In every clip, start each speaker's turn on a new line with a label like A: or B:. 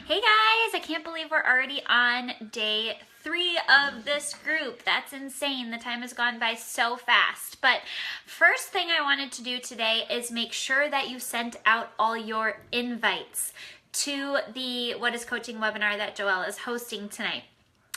A: Hey guys, I can't believe we're already on day 3 of this group. That's insane. The time has gone by so fast. But first thing I wanted to do today is make sure that you sent out all your invites to the What is Coaching webinar that Joelle is hosting tonight.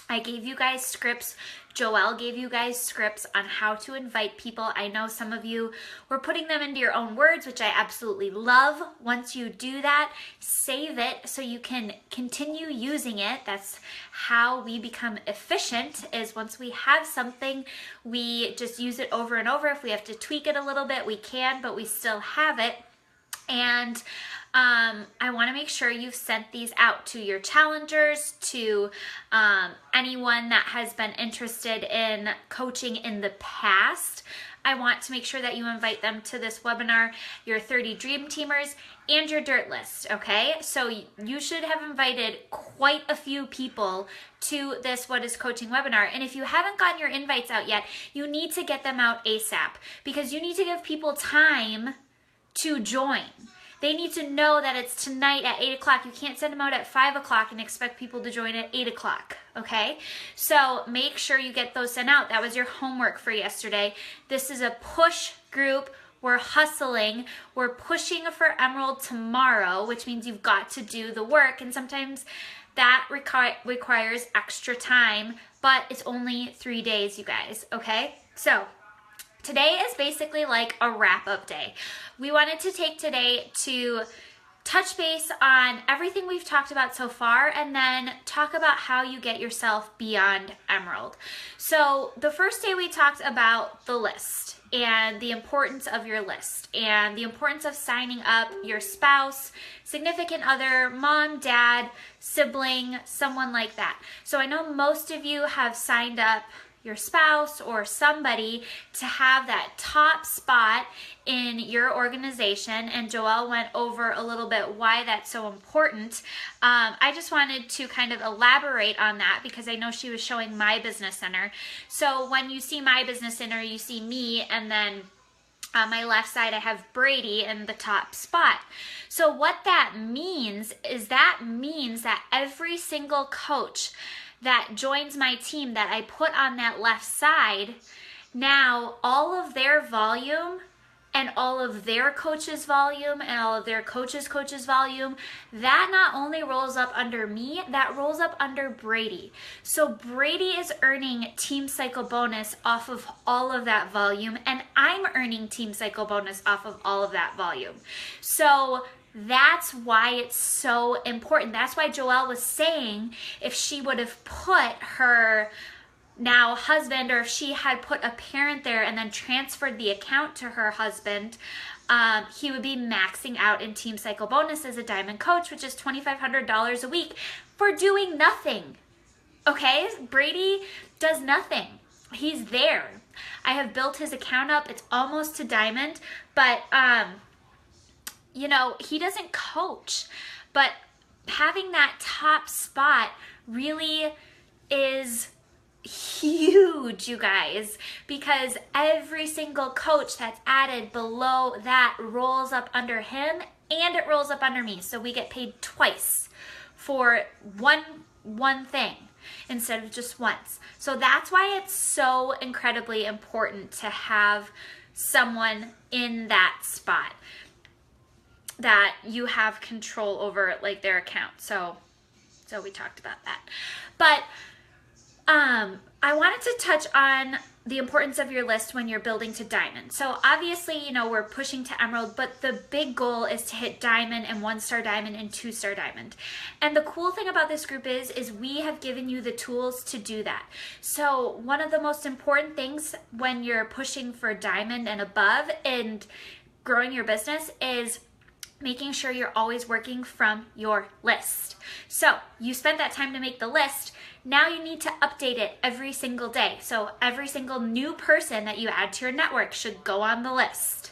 A: I gave you guys scripts. Joelle gave you guys scripts on how to invite people. I know some of you were putting them into your own words, which I absolutely love. Once you do that, save it so you can continue using it. That's how we become efficient, is once we have something, we just use it over and over. If we have to tweak it a little bit, we can, but we still have it. And I want to make sure you've sent these out to your challengers, to anyone that has been interested in coaching in the past. I want to make sure that you invite them to this webinar, your 30 Dream Teamers, and your Dirt List, okay? So you should have invited quite a few people to this What is Coaching webinar. And if you haven't gotten your invites out yet, you need to get them out ASAP, because you need to give people time to join. They need to know that it's tonight at 8 o'clock. You can't send them out at 5 o'clock and expect people to join at 8 o'clock, okay? So make sure you get those sent out. That was your homework for yesterday. This is a push group. We're hustling. We're pushing for Emerald tomorrow, which means you've got to do the work. And sometimes that requires extra time, but it's only 3 days, you guys, okay? So today is basically like a wrap-up day. We wanted to take today to touch base on everything we've talked about so far, and then talk about how you get yourself beyond Emerald. So the first day we talked about the list and the importance of your list and the importance of signing up your spouse, significant other, mom, dad, sibling, someone like that. So I know most of you have signed up your spouse or somebody to have that top spot in your organization, and Joelle went over a little bit why that's so important. I just wanted to kind of elaborate on that because I know she was showing My Business Center. So when you see My Business Center, you see me, and then on my left side I have Brady in the top spot. So what that means is that every single coach that joins my team that I put on that left side, now all of their volume and all of their coaches' volume and all of their coaches' volume, that not only rolls up under me, that rolls up under Brady. So Brady is earning Team Cycle bonus off of all of that volume, and I'm earning Team Cycle bonus off of all of that volume. So that's why it's so important. That's why Joelle was saying if she would have put her now husband, or if she had put a parent there and then transferred the account to her husband, he would be maxing out in Team Cycle bonus as a diamond coach, which is $2,500 a week for doing nothing. Okay, Brady does nothing. He's there. I have built his account up. It's almost to diamond, but you know, he doesn't coach, but having that top spot really is huge, you guys, because every single coach that's added below that rolls up under him, and it rolls up under me. So we get paid twice for one thing instead of just once. So that's why it's so incredibly important to have someone in that spot that you have control over, like their account. So we talked about that. But I wanted to touch on the importance of your list when you're building to diamond. So obviously, you know, we're pushing to Emerald, but the big goal is to hit diamond and 1-star diamond and 2-star diamond. And the cool thing about this group is we have given you the tools to do that. So one of the most important things when you're pushing for diamond and above and growing your business is making sure you're always working from your list. So you spent that time to make the list. Now you need to update it every single day. So every single new person that you add to your network should go on the list.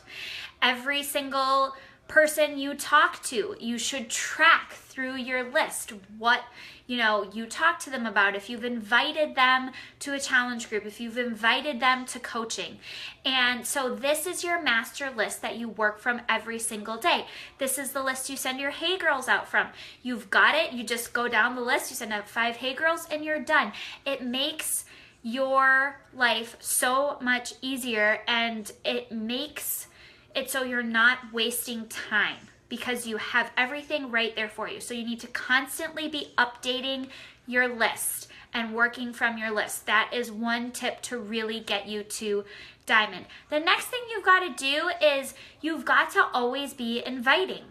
A: Every single person you talk to. You should track through your list what you talk to them about, if you've invited them to a challenge group, if you've invited them to coaching. And so this is your master list that you work from every single day. This is the list you send your Hey Girls out from. You've got it. You just go down the list, you send out 5 Hey Girls, and you're done. It makes your life so much easier, and it makes it so you're not wasting time, because you have everything right there for you. So you need to constantly be updating your list and working from your list. That is one tip to really get you to diamond. The next thing you've got to do is you've got to always be inviting.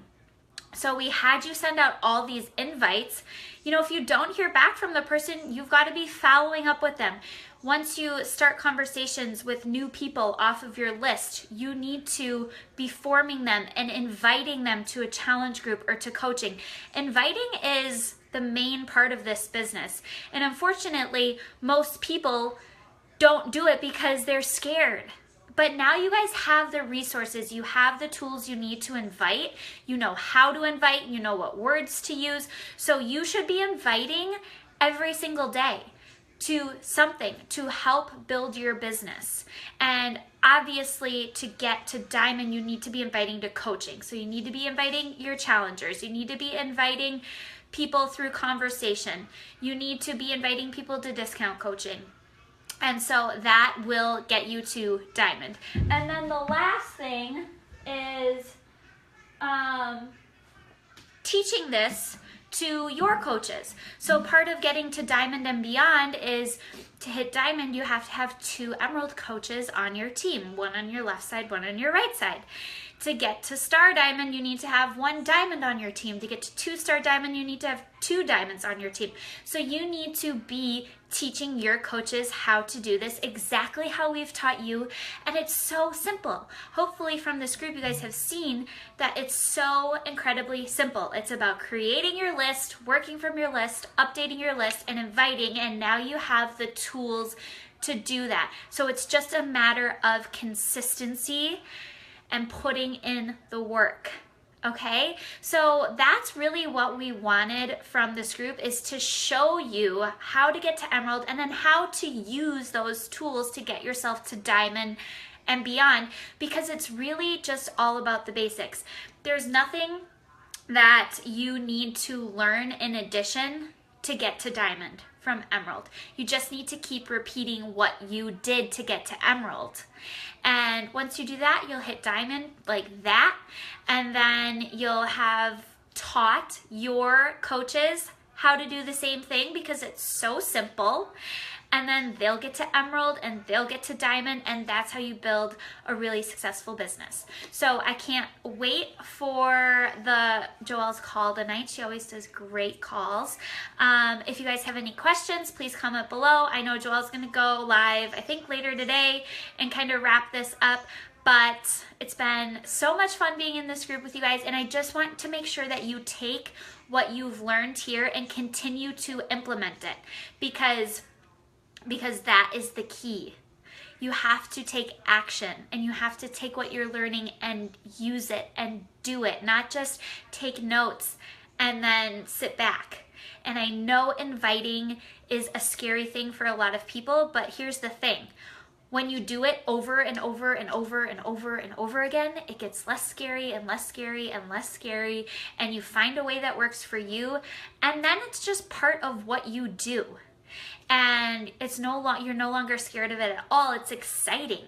A: So we had you send out all these invites. If you don't hear back from the person, you've got to be following up with them. Once you start conversations with new people off of your list, you need to be forming them and inviting them to a challenge group or to coaching. Inviting is the main part of this business. And unfortunately, most people don't do it because they're scared. But now you guys have the resources, you have the tools you need to invite, you know how to invite, you know what words to use. So you should be inviting every single day to something to help build your business. And obviously, to get to diamond, you need to be inviting to coaching. So you need to be inviting your challengers. You need to be inviting people through conversation. You need to be inviting people to discount coaching. And so that will get you to diamond. And then the last thing is teaching this to your coaches. So part of getting to diamond and beyond is to hit diamond, you have to have 2 emerald coaches on your team, one on your left side, one on your right side. To get to star diamond, you need to have 1 diamond on your team. To get to 2-star diamond, you need to have 2 diamonds on your team. So you need to be teaching your coaches how to do this exactly how we've taught you. And it's so simple. Hopefully from this group, you guys have seen that it's so incredibly simple. It's about creating your list, working from your list, updating your list, and inviting. And now you have the tools to do that. So it's just a matter of consistency and putting in the work. Okay, so that's really what we wanted from this group, is to show you how to get to emerald and then how to use those tools to get yourself to diamond and beyond, because it's really just all about the basics. There's nothing that you need to learn in addition to get to diamond from emerald. You just need to keep repeating what you did to get to emerald. And once you do that, you'll hit diamond like that. And then you'll have taught your coaches how to do the same thing, because it's so simple. And then they'll get to emerald and they'll get to diamond, and that's how you build a really successful business. So I can't wait for Joelle's call tonight. She always does great calls. If you guys have any questions, please comment below. I know Joelle's gonna go live, I think later today, and kind of wrap this up. But it's been so much fun being in this group with you guys, and I just want to make sure that you take what you've learned here and continue to implement it, because that is the key. You have to take action, and you have to take what you're learning and use it and do it, not just take notes and then sit back. And I know inviting is a scary thing for a lot of people, but here's the thing. When you do it over and over and over and over and over again, it gets less scary and less scary and less scary, and you find a way that works for you, and then it's just part of what you do. And you're no longer scared of it at all. It's exciting.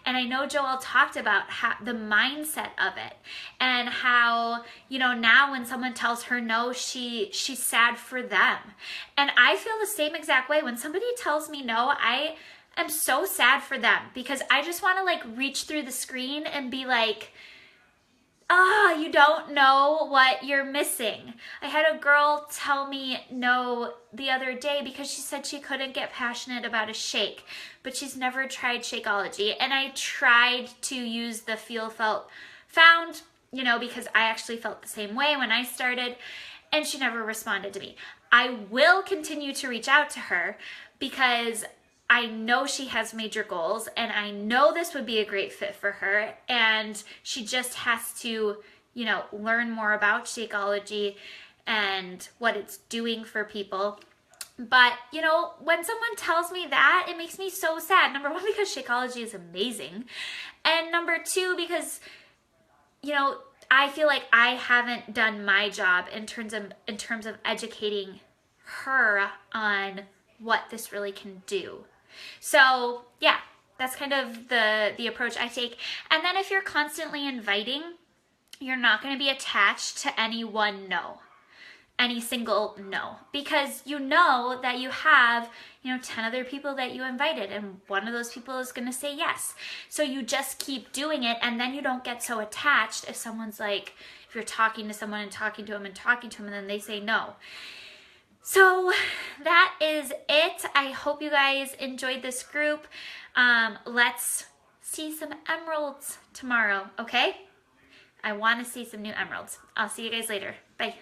A: And I know Joelle talked about the mindset of it, and how, now when someone tells her no, she's sad for them. And I feel the same exact way. When somebody tells me no, I am so sad for them, because I just want to reach through the screen and be like, you don't know what you're missing. I had a girl tell me no the other day because she said she couldn't get passionate about a shake, but she's never tried Shakeology. And I tried to use the feel, felt, found, because I actually felt the same way when I started, and she never responded to me. I will continue to reach out to her, because I know she has major goals, and I know this would be a great fit for her, and she just has to learn more about Shakeology and what it's doing for people. But, when someone tells me that, it makes me so sad. Number one, because Shakeology is amazing. And number two, because, I feel like I haven't done my job in terms of educating her on what this really can do. So, yeah, that's kind of the approach I take. And then if you're constantly inviting, you're not going to be attached to any single no, because you know that you have 10 other people that you invited, and one of those people is going to say yes. So you just keep doing it, and then you don't get so attached if someone's like, if you're talking to someone and talking to them and then they say no. So that is it. I hope you guys enjoyed this group. Let's see some emeralds tomorrow, okay? I want to see some new emeralds. I'll see you guys later. Bye.